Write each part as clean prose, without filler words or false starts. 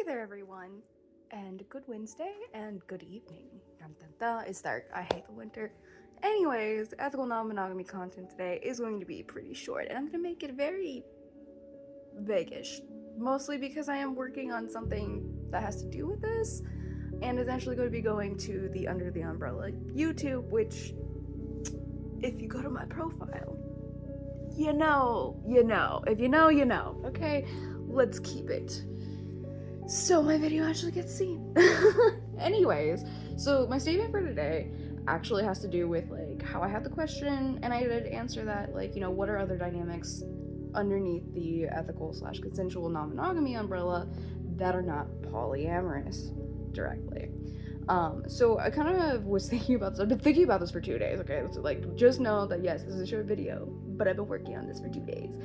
there, everyone, and good Wednesday and good evening. Dun, dun, dun. It's dark. I hate the winter. Anyways, ethical non-monogamy content today is going to be pretty short, and I'm going to make it very vague-ish, mostly because I am working on something that has to do with this, and is actually going to be going to the Under the Umbrella YouTube, which, if you go to my profile, you know. If you know, okay? Let's keep it so my video actually gets seen. Anyways, so my statement for today actually has to do with like how I had the question, and I did answer that, like, you know, what are other dynamics underneath the ethical / consensual non-monogamy umbrella that are not polyamorous directly. So I kind of was thinking about this. I've been thinking about this for 2 days, okay? So like, just know that yes, this is a short video, but I've been working on this for 2 days.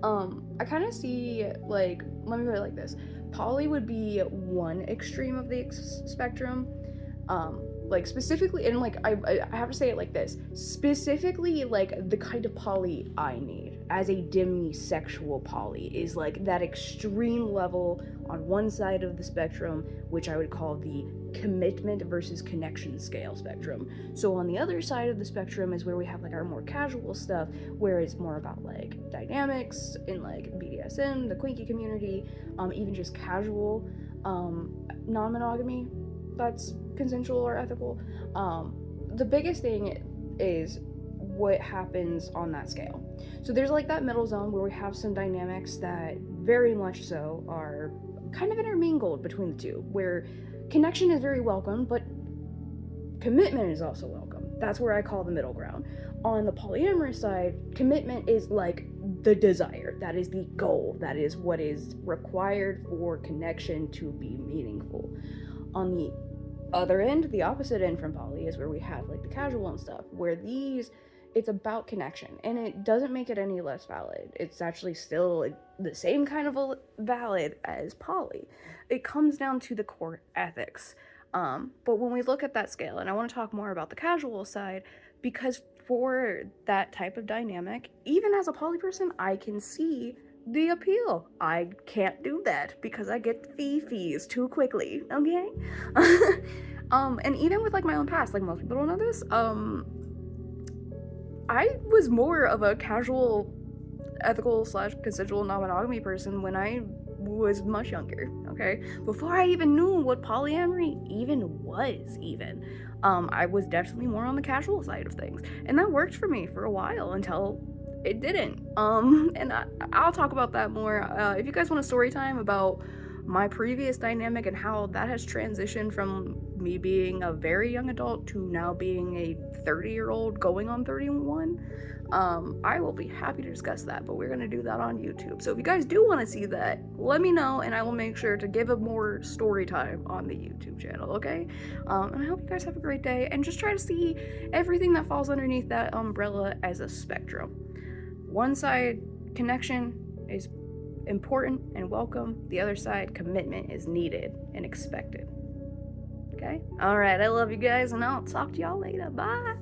I kind of see, like, let me put it like this. Poly would be one extreme of the spectrum. Like specifically, and like I have to say it like this, specifically like the kind of poly I need as a demisexual poly is like that extreme level on one side of the spectrum, which I would call the commitment versus connection scale spectrum. So on the other side of the spectrum is where we have like our more casual stuff, where it's more about like dynamics in like BDSM, the Quinky community, even just casual non-monogamy that's consensual or ethical. The biggest thing is what happens on that scale. So there's like that middle zone where we have some dynamics that very much so are kind of intermingled between the two, where connection is very welcome, but commitment is also welcome. That's where I call the middle ground. On the polyamorous side, commitment is like the desire. That is the goal. That is what is required for connection to be meaningful. On the other end, the opposite end from poly, is where we have like the casual and stuff, where it's about connection, and it doesn't make it any less valid. It's actually still the same kind of valid as poly. It comes down to the core ethics. But when we look at that scale, and I want to talk more about the casual side, because for that type of dynamic, even as a poly person, I can see the appeal. I can't do that because I get fees too quickly, okay? And even with like my own past, like most people don't know this, I was more of a casual, ethical / consensual non-monogamy person when I was much younger, okay? Before I even knew what polyamory even was, I was definitely more on the casual side of things, and that worked for me for a while until it didn't. And I'll talk about that more. If you guys want a story time about my previous dynamic and how that has transitioned from me being a very young adult to now being a 30-year-old going on 31, I will be happy to discuss that, but we're gonna do that on YouTube. So if you guys do want to see that, let me know, and I will make sure to give a more story time on the YouTube channel, okay? And I hope you guys have a great day, and just try to see everything that falls underneath that umbrella as a spectrum. One side, connection, is important and welcome. The other side, commitment, is needed and expected. Okay? Alright, I love you guys, and I'll talk to y'all later. Bye!